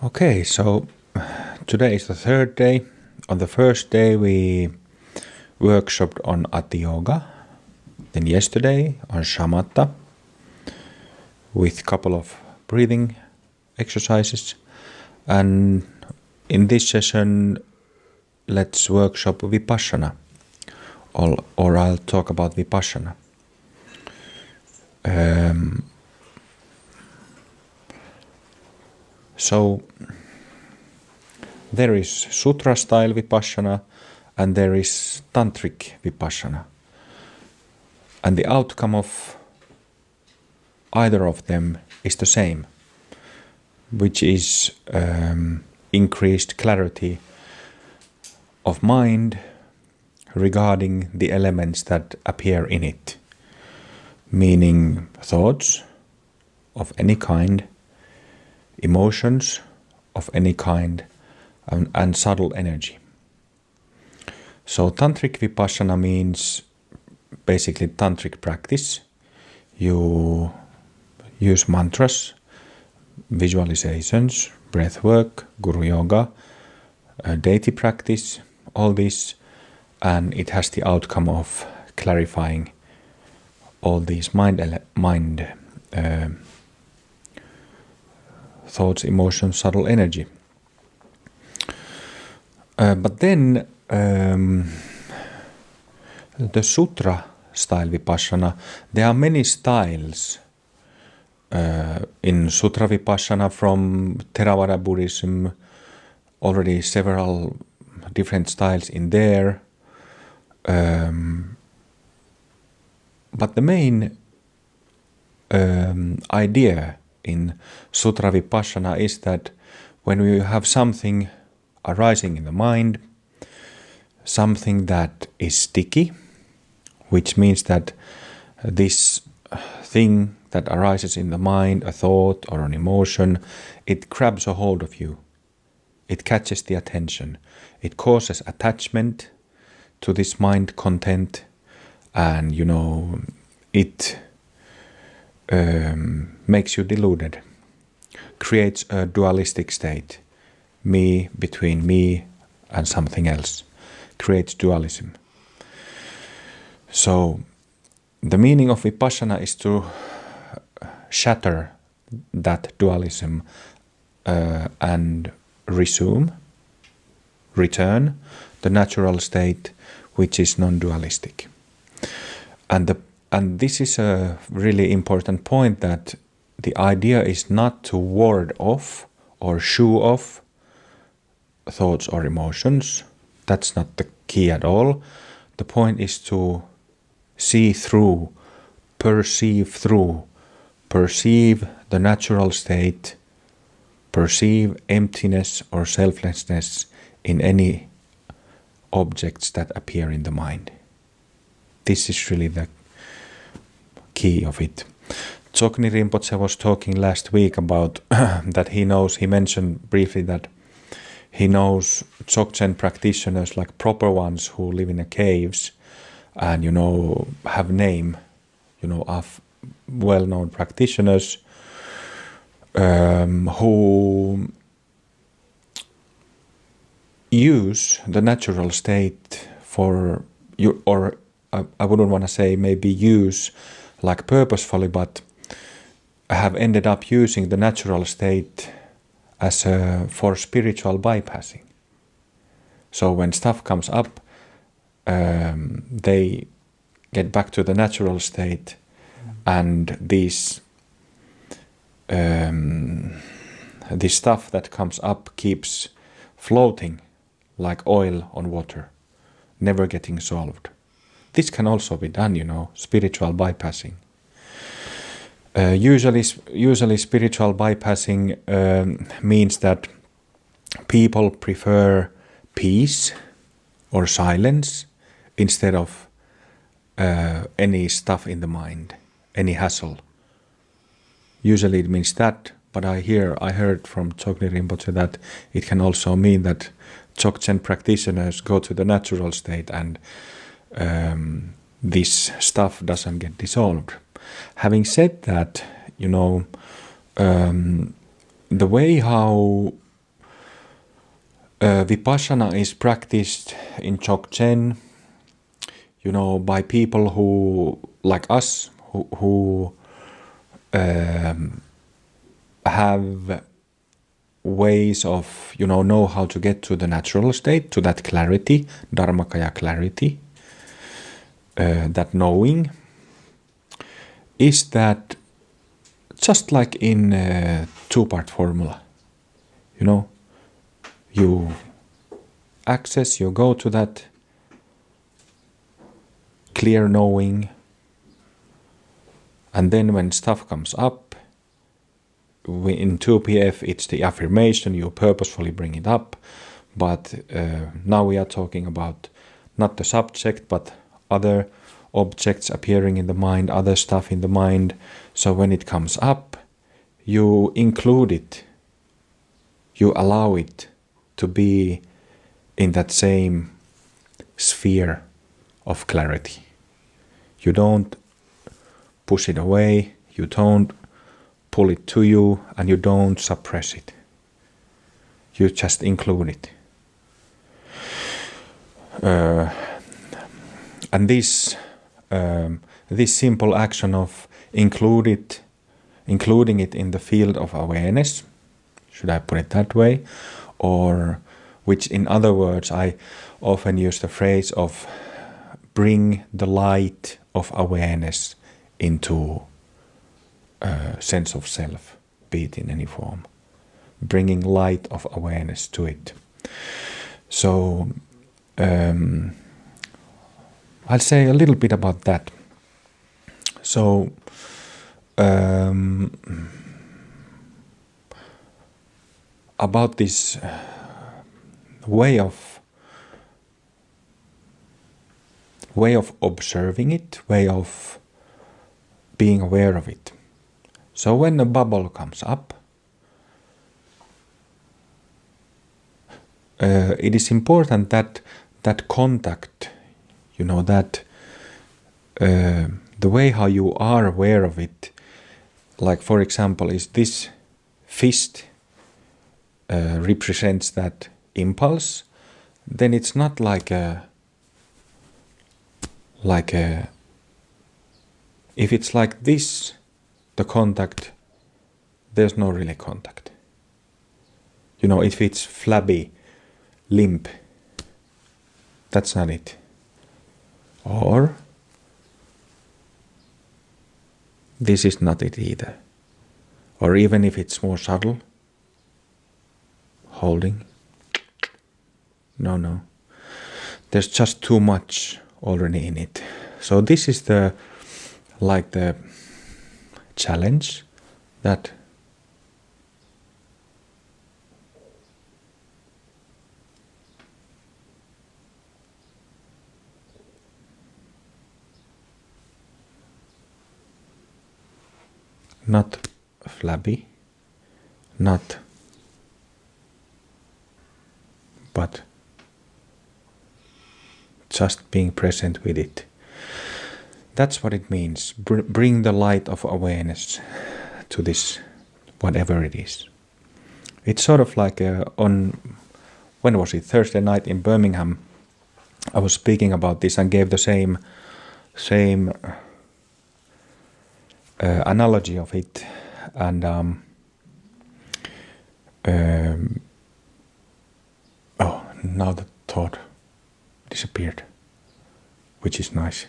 Okay, so today is the third day. On the first day we workshopped on Ati Yoga. Then yesterday on Shamatha with a couple of breathing exercises. And in this session let's workshop Vipashyana. Or I'll talk about Vipashyana. So there is Sutra style Vipashyana and there is Tantric Vipashyana. And the outcome of either of them is the same, which is increased clarity of mind regarding the elements that appear in it, meaning thoughts of any kind, emotions of any kind, and subtle energy. So Tantric Vipashyana means basically tantric practice. You use mantras, visualizations, breath work, guru yoga, deity practice, all this, and it has the outcome of clarifying all these mind thoughts, emotions, subtle energy. But then the Sutra style Vipashyana, there are many styles in Sutra Vipashyana from Theravada Buddhism, already several different styles in there. But the main idea in Sutra Vipashyana is that when we have something arising in the mind, something that is sticky, which means that this thing that arises in the mind, a thought or an emotion, it grabs a hold of you. It catches the attention. It causes attachment to this mind content, and it makes you deluded, creates a dualistic state, me between me and something else, creates dualism. So the meaning of Vipashyana is to shatter that dualism and return the natural state, which is non-dualistic. And this is a really important point, that the idea is not to ward off or shoo off thoughts or emotions. That's not the key at all. The point is to see through, perceive the natural state, perceive emptiness or selflessness in any objects that appear in the mind. This is really the key of it. Dzogchen Rinpoche was talking last week about that he mentioned briefly that he knows Dzogchen practitioners, like proper ones who live in the caves and have name, of well-known practitioners who use the natural state for you, or I wouldn't want to say maybe use like purposefully, but have ended up using the natural state as for spiritual bypassing. So when stuff comes up, they get back to the natural state, and this stuff that comes up keeps floating like oil on water, never getting solved. This can also be done, spiritual bypassing. Usually spiritual bypassing means that people prefer peace or silence instead of any stuff in the mind, any hassle. Usually it means that, but I heard from Dzogchen Rinpoche that it can also mean that Dzogchen practitioners go to the natural state and this stuff doesn't get dissolved. Having said that, the way how Vipashyana is practiced in Dzogchen, by people who, like us, who have ways of, know how to get to the natural state, to that clarity, Dharmakaya clarity, that knowing, is that just like in two-part formula, you access, you go to that clear knowing, and then when stuff comes up, in 2PF it's the affirmation, you purposefully bring it up, but now we are talking about not the subject, but other objects appearing in the mind, other stuff in the mind. So when it comes up, you include it, you allow it to be in that same sphere of clarity. You don't push it away, you don't pull it to you, and you don't suppress it. You just include it. And this simple action of including it in the field of awareness, should I put it that way, or which in other words I often use the phrase of bring the light of awareness into sense of self, be it in any form, bringing light of awareness to it. So I'll say a little bit about that. So about this way of observing it, way of being aware of it. So when a bubble comes up, it is important that that contact, that the way how you are aware of it, like for example, is this fist represents that impulse, then it's not like a if it's like this, the contact, there's no really contact. If it's flabby, limp, that's not it. Or this is not it either. Or even if it's more subtle, holding, no. There's just too much already in it. So this is the challenge that not flabby, but just being present with it. That's what it means. Bring the light of awareness to this, whatever it is. It's sort of like when was it? Thursday night in Birmingham, I was speaking about this and gave the same analogy of it, and now the thought disappeared, which is nice.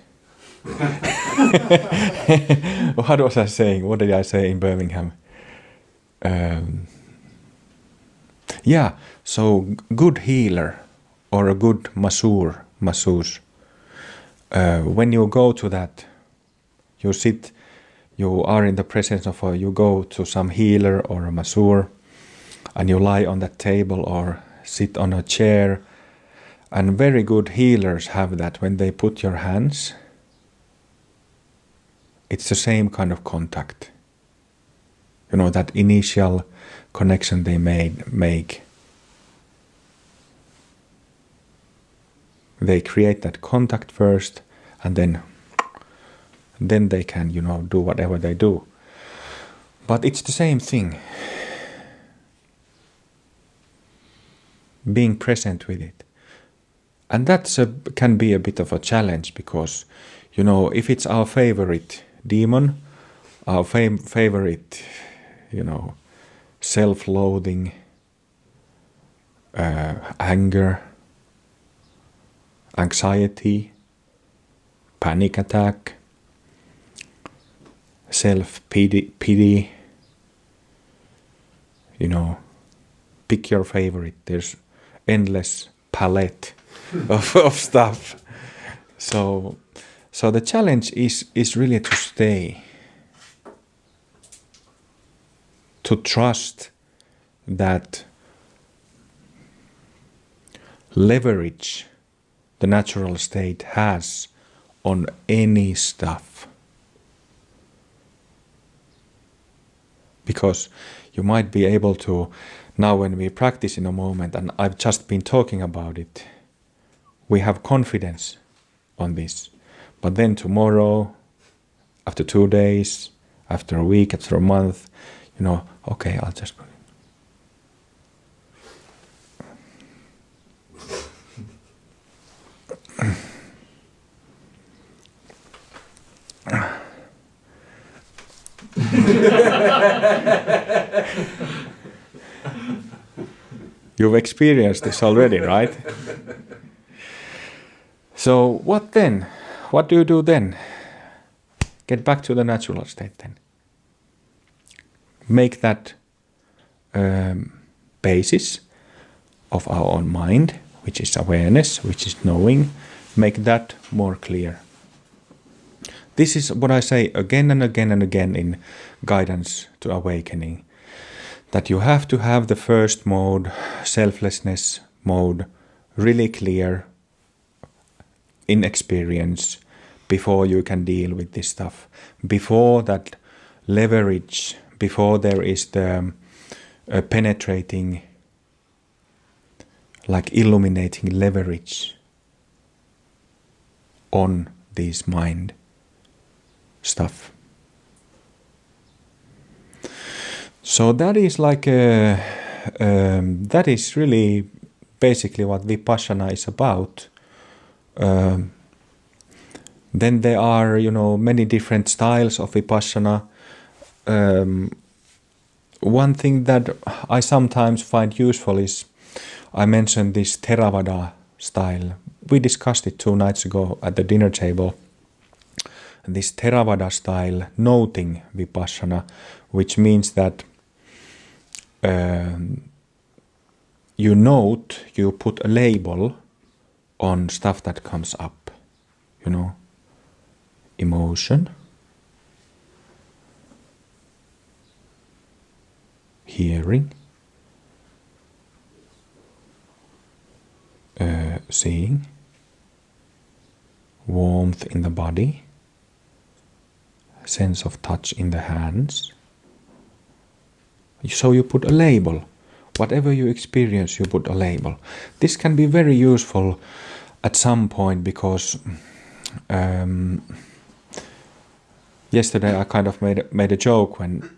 What was I saying? What did I say in Birmingham? So good healer or a good masseuse, when you go to that, you sit, you are in the presence of you go to some healer or a masseur, and you lie on that table or sit on a chair, and very good healers have that when they put your hands, it's the same kind of contact. That initial connection they make. They create that contact first, and then they can, do whatever they do. But it's the same thing. being present with it. And that can be a bit of a challenge because, if it's our favorite demon, our favorite, self-loathing, anger, anxiety, panic attack, self-pity, pick your favorite. There's endless palette of stuff. So the challenge is really to stay, to trust that leverage the natural state has on any stuff. Because you might be able to, now when we practice in a moment, and I've just been talking about it, we have confidence on this. But then tomorrow, after 2 days, after a week, after a month, okay, I'll just put it. You've experienced this already, right? So what then? What do you do then? Get back to the natural state then. Make that basis of our own mind, which is awareness, which is knowing, make that more clear. This is what I say again and again and again in Guidance to Awakening, that you have to have the first mode, selflessness mode, really clear in experience before you can deal with this stuff. Before that leverage, before there is the penetrating, like illuminating leverage on this mind stuff. So that is like that is really basically what Vipashyana is about. Then there are, many different styles of Vipashyana. One thing that I sometimes find useful is, I mentioned this Theravada style. We discussed it 2 nights ago at the dinner table. This Theravada style noting Vipashyana, which means that you note, you put a label on stuff that comes up, emotion, hearing, seeing, warmth in the body, sense of touch in the hands. So you put a label. Whatever you experience, you put a label. This can be very useful at some point because yesterday I kind of made a joke when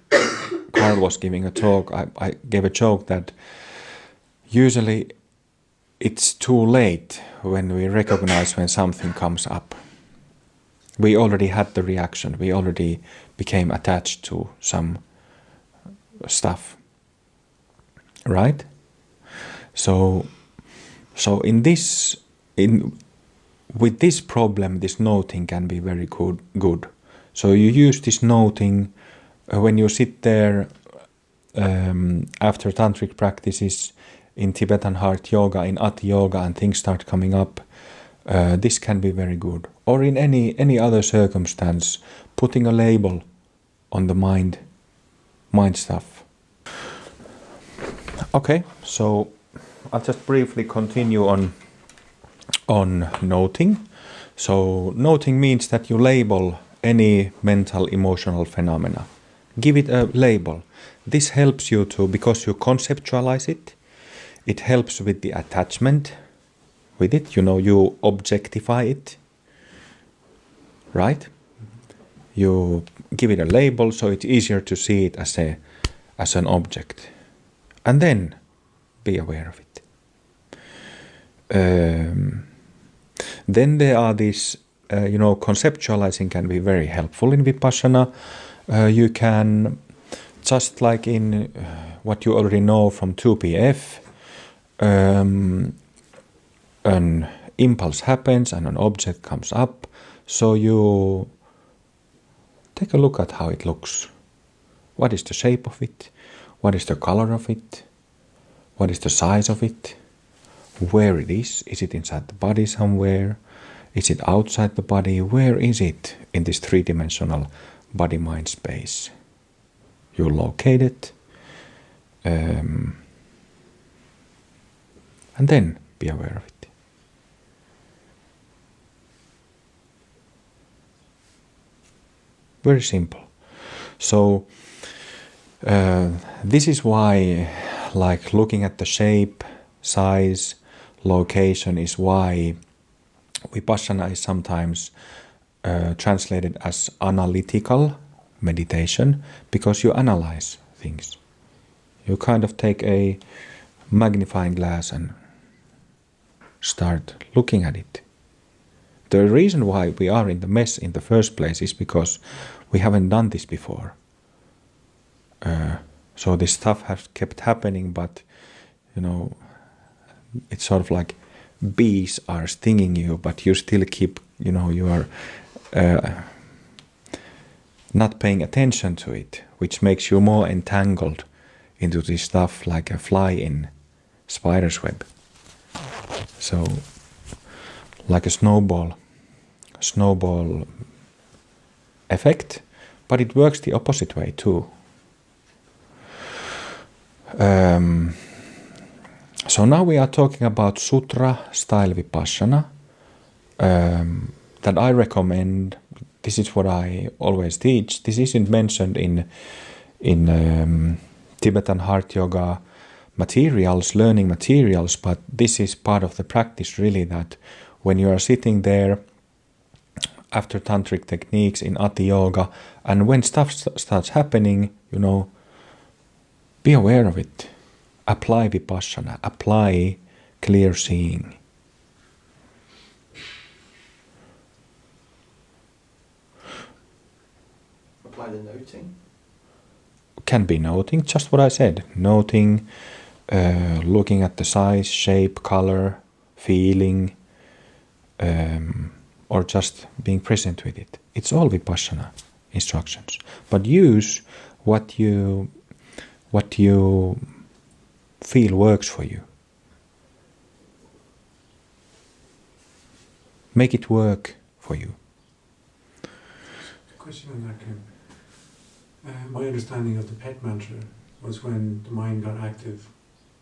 Carl was giving a talk. I gave a joke that usually it's too late when we recognize when something comes up. We already had the reaction. We already became attached to some stuff, right? So with this problem, this noting can be very good. So you use this noting when you sit there after tantric practices in Tibetan heart yoga, in Ati yoga, and things start coming up. This can be very good. Or in any other circumstance, putting a label on the mind stuff. Okay, so I'll just briefly continue on noting. So noting means that you label any mental, emotional phenomena. Give it a label. This helps you to, because you conceptualize it, it helps with the attachment with it. You objectify it, right? You give it a label, so it's easier to see it as an object. And then be aware of it. Then there are these, conceptualizing can be very helpful in Vipassana. You can, just like in what you already know from 2PF, an impulse happens and an object comes up. So you take a look at how it looks. What is the shape of it? What is the color of it? What is the size of it? Where it is? Is it inside the body somewhere? Is it outside the body? Where is it in this three-dimensional body-mind space? You locate it. And then be aware of it. Very simple. So this is why, like, looking at the shape, size, location is why Vipassana is sometimes translated as analytical meditation, because you analyze things. You kind of take a magnifying glass and start looking at it. The reason why we are in the mess in the first place is because we haven't done this before. So this stuff has kept happening, but it's sort of like bees are stinging you, but you still keep, you are not paying attention to it, which makes you more entangled into this stuff like a fly in spider's web. So, like a snowball effect, but it works the opposite way too. So now we are talking about sutra style Vipassana that I recommend. This is what I always teach. This isn't mentioned in Tibetan heart yoga materials, learning materials, but this is part of the practice really, that when you are sitting there after tantric techniques in Ati yoga, and when stuff starts happening, be aware of it. Apply Vipassana, apply clear seeing. Apply the noting? Can be noting, just what I said. Noting, looking at the size, shape, color, feeling, or just being present with it. It's all Vipassana instructions. But use what you feel works for you. Make it work for you. Question on that, Kim. My understanding of the PET mantra was when the mind got active,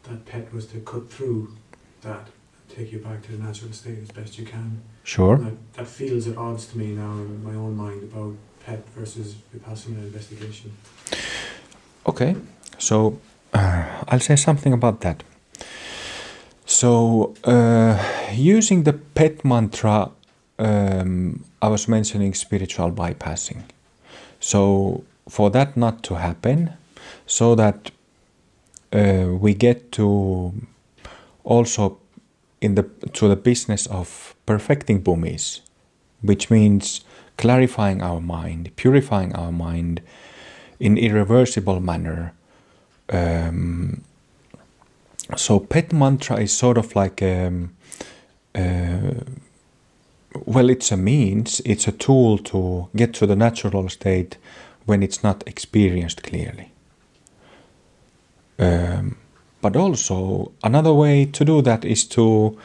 that PET was to cut through that and take you back to the natural state as best you can. Sure. That feels at odds to me now in my own mind about PET versus Vipassana investigation. Okay, so I'll say something about that. So, using the PET mantra, I was mentioning spiritual bypassing. So, for that not to happen, so that we get to also to the business of perfecting bhumis, which means clarifying our mind, purifying our mind in irreversible manner. So PET mantra is sort of like it's a means, it's a tool to get to the natural state when it's not experienced clearly. But also another way to do that is to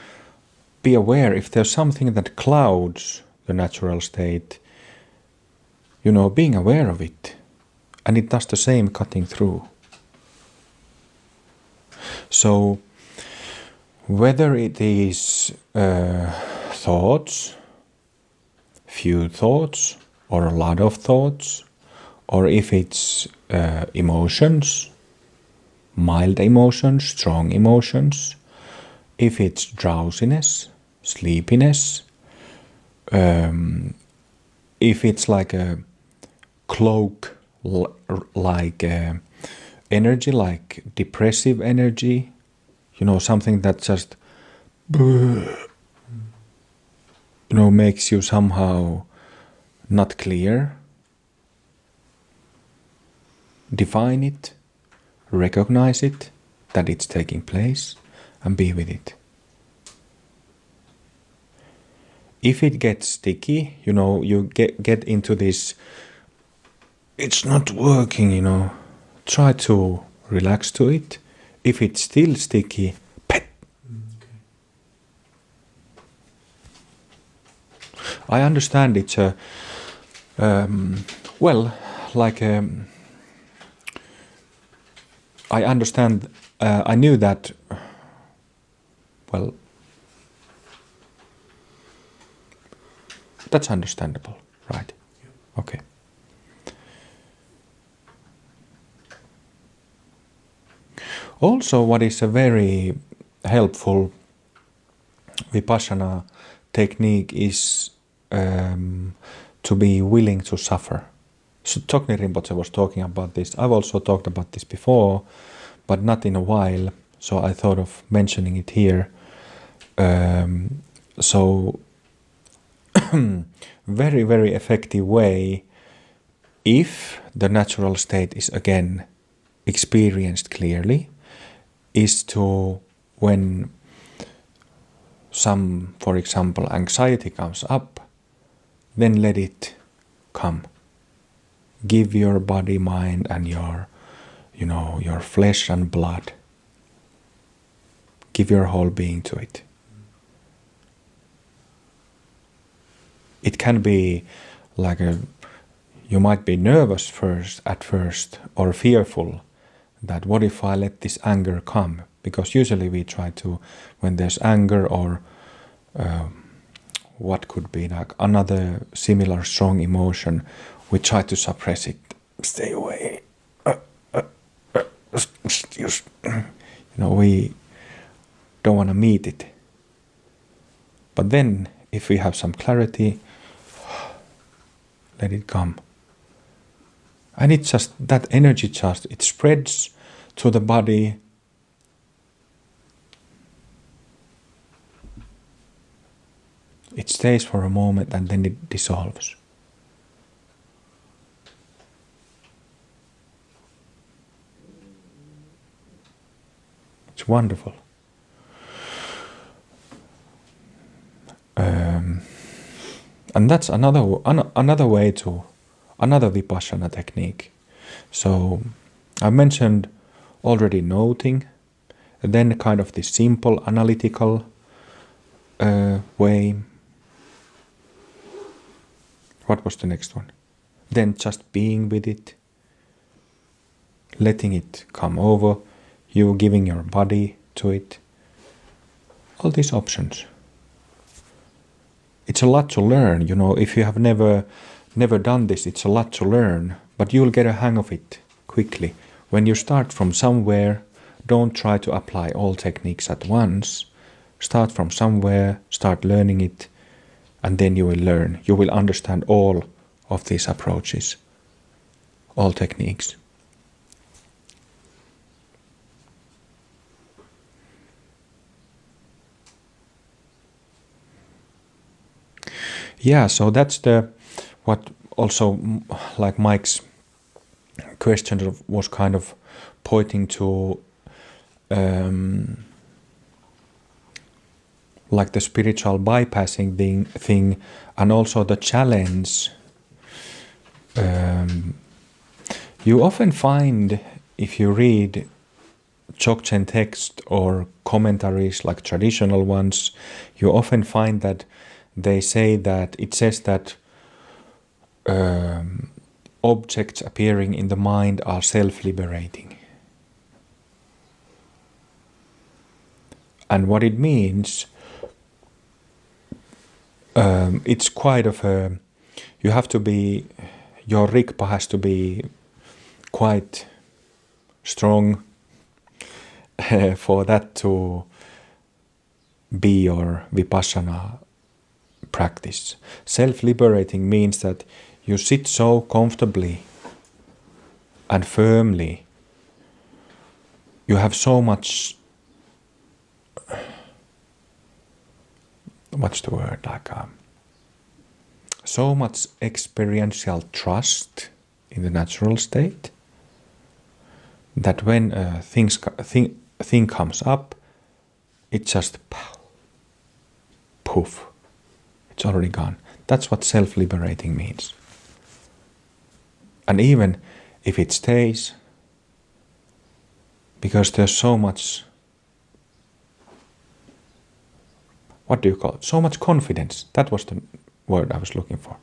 be aware if there's something that clouds the natural state, being aware of it, and it does the same cutting through. So, whether it is thoughts, few thoughts, or a lot of thoughts, or if it's emotions, mild emotions, strong emotions, if it's drowsiness, sleepiness, if it's like a cloak like energy, like depressive energy, something that just makes you somehow not clear, define it, recognize it, that it's taking place, and be with it. If it gets sticky, you get into this, it's not working, try to relax to it. If it's still sticky, pet. I understand it's a, I understand, I knew that, that's understandable, right? Yeah. Okay. Also, what is a very helpful Vipashyana technique is to be willing to suffer. So Tokni Rinpoche was talking about this. I've also talked about this before, but not in a while, so I thought of mentioning it here. So, very, very effective way, if the natural state is again experienced clearly, is to, when some, for example, anxiety comes up, then let it come. Give your body, mind, and your flesh and blood. Give your whole being to it. It can be like you might be nervous at first, or fearful that what if I let this anger come? Because usually we try to, when there's anger or what could be like another similar strong emotion, we try to suppress it. Stay away. We don't want to meet it. But then, if we have some clarity, let it come. And it's just that energy, it spreads to the body. It stays for a moment and then it dissolves. It's wonderful. And that's another way to, another Vipashyana technique. So I mentioned already noting, then kind of this simple analytical way. What was the next one? Then just being with it, letting it come over, you giving your body to it. All these options. It's a lot to learn, if you have never done this, it's a lot to learn, but you'll get a hang of it quickly. When you start from somewhere, don't try to apply all techniques at once. Start from somewhere, start learning it, and then you will learn. You will understand all of these approaches, all techniques. Yeah, so that's what also, like Mike's question was kind of pointing to, like the spiritual bypassing thing, and also the challenge. You often find, if you read Dzogchen text or commentaries like traditional ones, you often find that they say that, it says that objects appearing in the mind are self-liberating. And what it means, it's quite of a, you have to be, your Rigpa has to be quite strong for that to be your Vipassana practice. Self-liberating means that you sit so comfortably and firmly, you have so much what's the word, like so much experiential trust in the natural state that when thing comes up, it just poof, it's already gone. That's what self-liberating means. And even if it stays, because there's so much, what do you call it? So much confidence. That was the word I was looking for.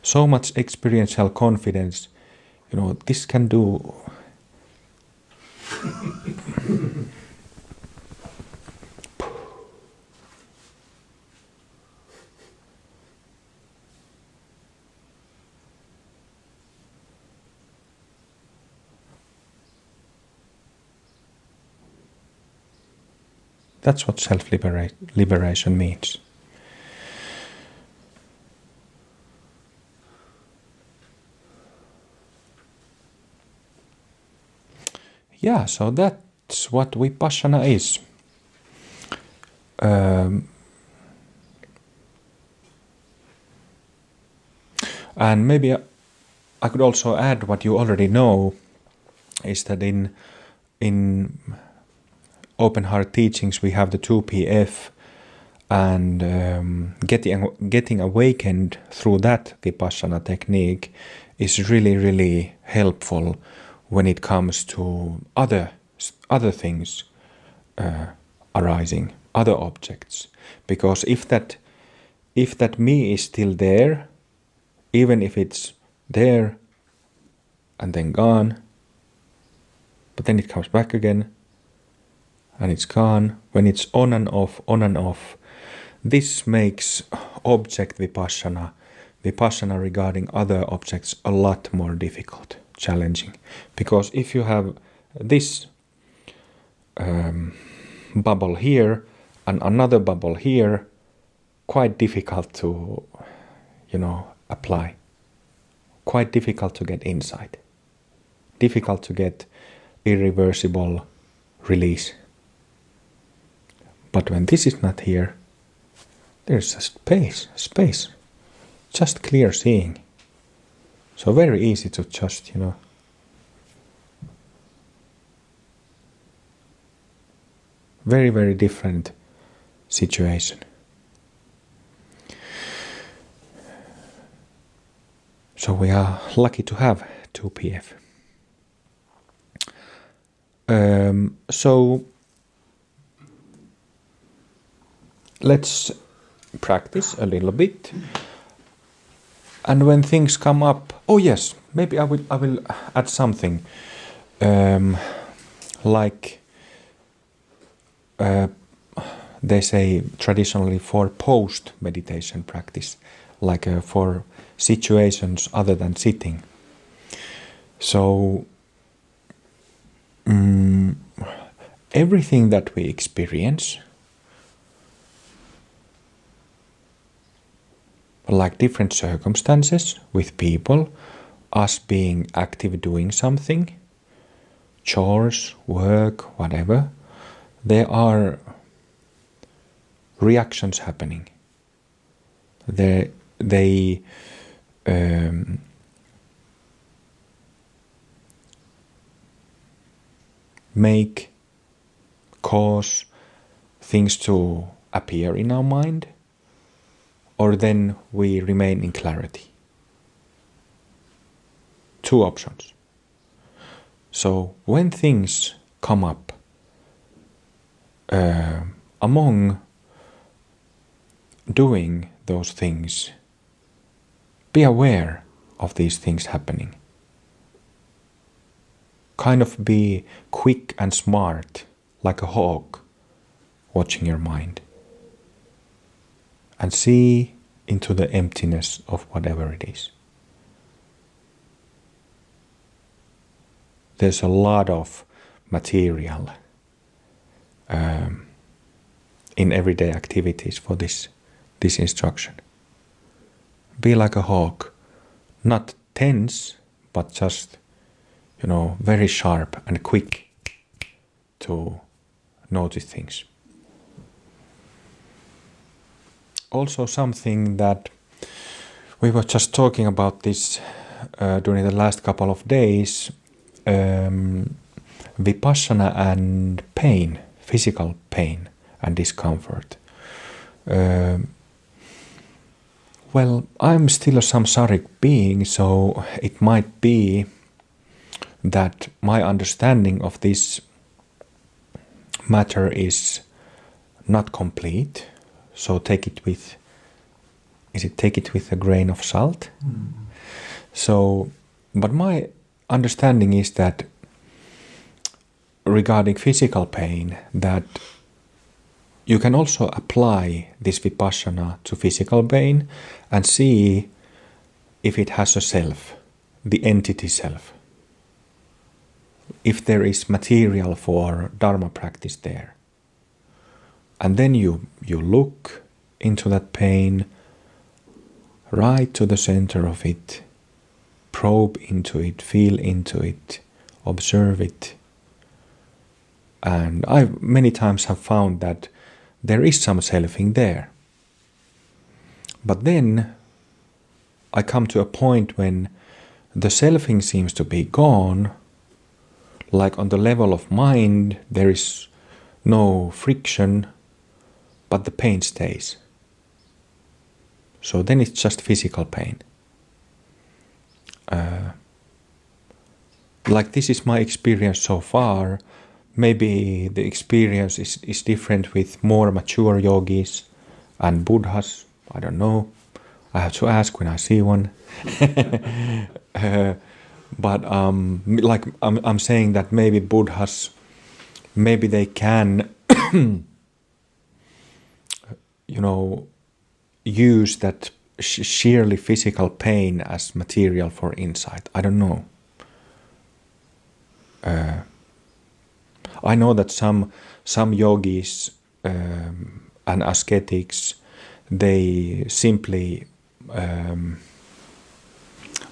So much experiential confidence. You know, this can do. That's what self-liberation means. Yeah, so that's what Vipashyana is. And maybe I could also add what you already know is that in Open Heart teachings we have the 2PF, and getting awakened through that Vipassana technique is really, really helpful when it comes to other things arising, other objects. Because if that me is still there, even if it's there and then gone, but then it comes back again and it's gone, when it's on and off, this makes object vipassana regarding other objects a lot more difficult, challenging. Because if you have this bubble here and another bubble here, quite difficult to, apply. Quite difficult to get insight. Difficult to get irreversible release. But when this is not here, there's a space. Just clear seeing. So very easy to just, very, very different situation. So we are lucky to have 2PF. So let's practice a little bit. And when things come up, oh yes, maybe I will add something. Like they say traditionally for post meditation practice, like for situations other than sitting. So everything that we experience, like different circumstances with people, us being active doing something, chores, work, whatever, there are reactions happening. They cause things to appear in our mind, or then we remain in clarity. Two options. So when things come up, among doing those things, be aware of these things happening. Kind of be quick and smart, like a hawk, watching your mind. And see into the emptiness of whatever it is. There's a lot of material in everyday activities for this instruction. Be like a hawk, not tense, but just, very sharp and quick to notice things. also something that we were just talking about this during the last couple of days. Vipassana and pain, physical pain and discomfort. Well, I'm still a samsaric being, so it might be that my understanding of this matter is not complete. So take it with a grain of salt? So, but my understanding is that regarding physical pain, that you can also apply this vipassana to physical pain and see if it has a self, the entity self. If there is material for Dharma practice there. And then you look into that pain, right to the center of it, probe into it, feel into it, observe it. And I many times have found that there is some selfing there. But then I come to a point when the selfing seems to be gone, like on the level of mind, there is no friction, but the pain stays. So then it's just physical pain. Like this is my experience so far. Maybe the experience is different with more mature yogis and Buddhas. I don't know. I have to ask when I see one. But like I'm saying that maybe Buddhas, maybe they can, use that sheerly physical pain as material for insight. I don't know. I know that some yogis and ascetics, they simply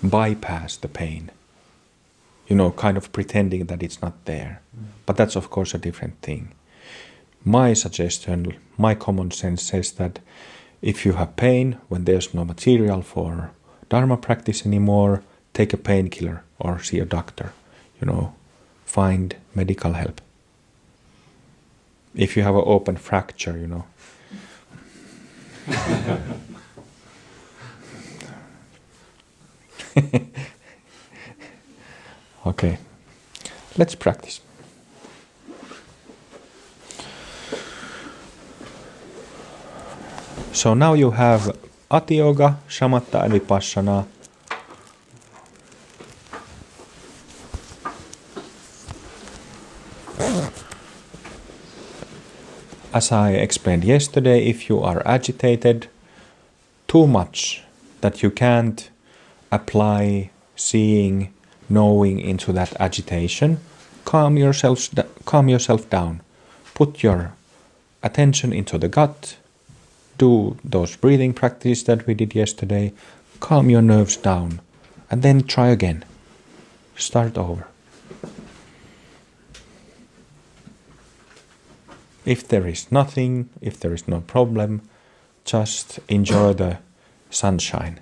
bypass the pain, kind of pretending that it's not there. But that's of course a different thing. My suggestion, my common sense says that if you have pain when there's no material for Dharma practice anymore, take a painkiller or see a doctor, find medical help. If you have an open fracture, Okay, let's practice. So now you have Ati Yoga, Shamatha and Vipassana. As I explained yesterday, if you are agitated too much that you can't apply seeing, knowing into that agitation, calm yourself down. Put your attention into the gut. Do those breathing practices that we did yesterday. Calm your nerves down. And then try again. Start over. If there is nothing, if there is no problem, just enjoy the sunshine.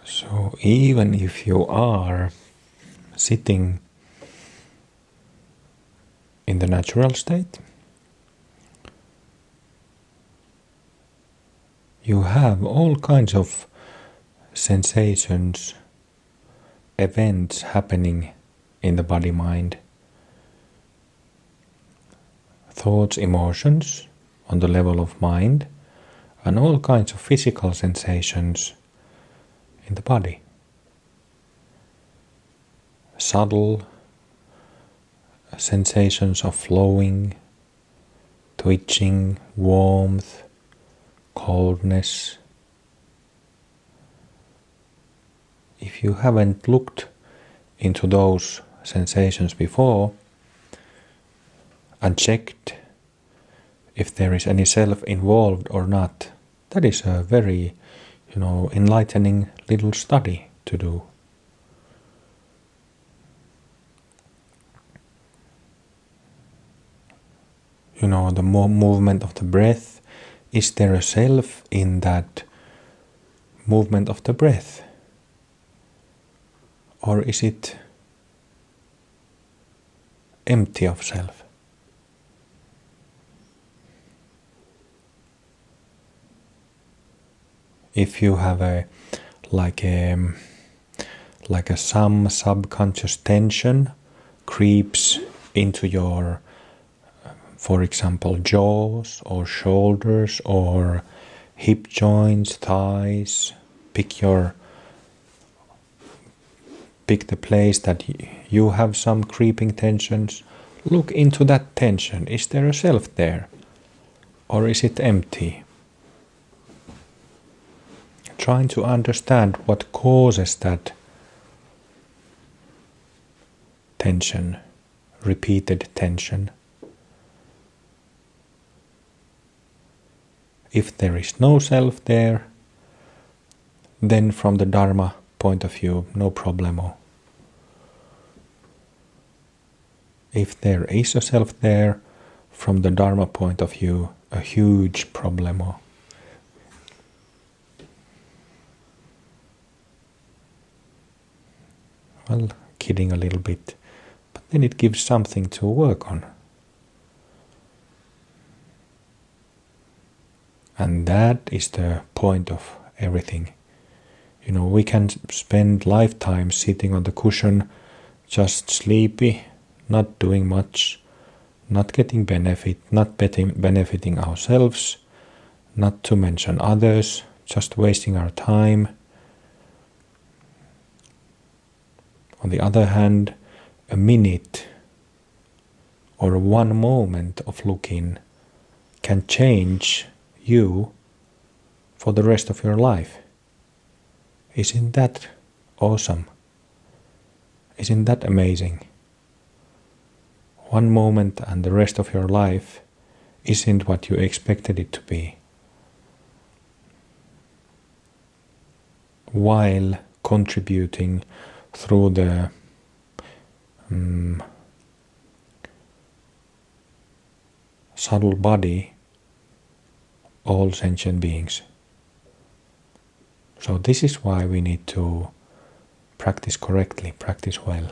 So even if you are sitting in the natural state, you have all kinds of sensations, events happening in the body-mind, thoughts, emotions on the level of mind, and all kinds of physical sensations in the body. Subtle sensations of flowing, twitching, warmth, coldness. If you haven't looked into those sensations before and checked if there is any self involved or not, that is a very, enlightening little study to do. The movement of the breath. Is there a self in that movement of the breath? Or is it empty of self? If you have some subconscious tension creeps into your, for example, jaws or shoulders or hip joints, thighs, pick the place that you have some creeping tensions. Look into that tension. Is there a self there? Or is it empty? Trying to understand what causes that tension, repeated tension. If there is no self there, then from the Dharma point of view, no problemo. If there is a self there, from the Dharma point of view, a huge problemo. Well, kidding a little bit, but then it gives something to work on. And that is the point of everything. We can spend lifetimes sitting on the cushion, just sleepy, not doing much, not getting benefit, not benefiting ourselves, not to mention others, just wasting our time. On the other hand, a minute or one moment of looking can change you for the rest of your life. Isn't that awesome? Isn't that amazing? One moment and the rest of your life isn't what you expected it to be. While contributing through the subtle body, all sentient beings. So this is why we need to practice correctly, practice well.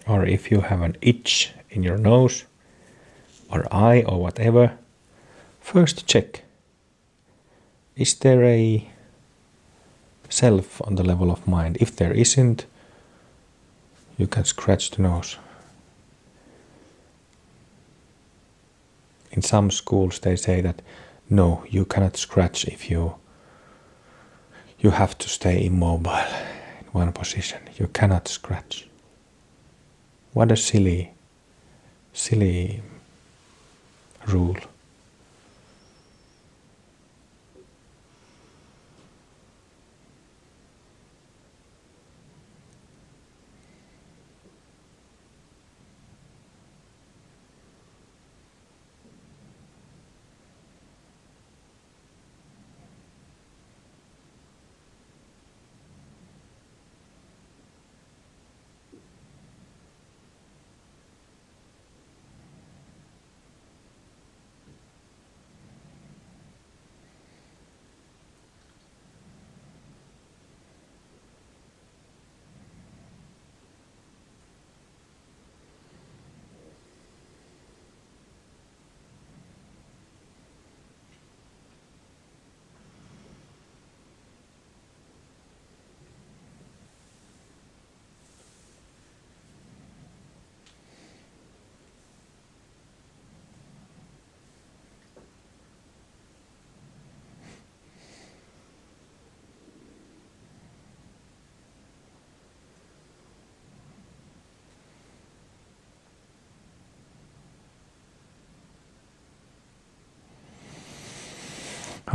Or if you have an itch in your nose or eye or whatever, first check. Is there a self on the level of mind? If there isn't, you can scratch the nose. In some schools they say that no, you cannot scratch if you have to stay immobile in one position. You cannot scratch. What a silly rule.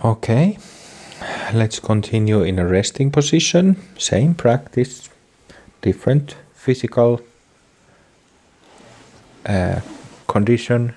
Okay, let's continue in a resting position. Same practice, different physical condition.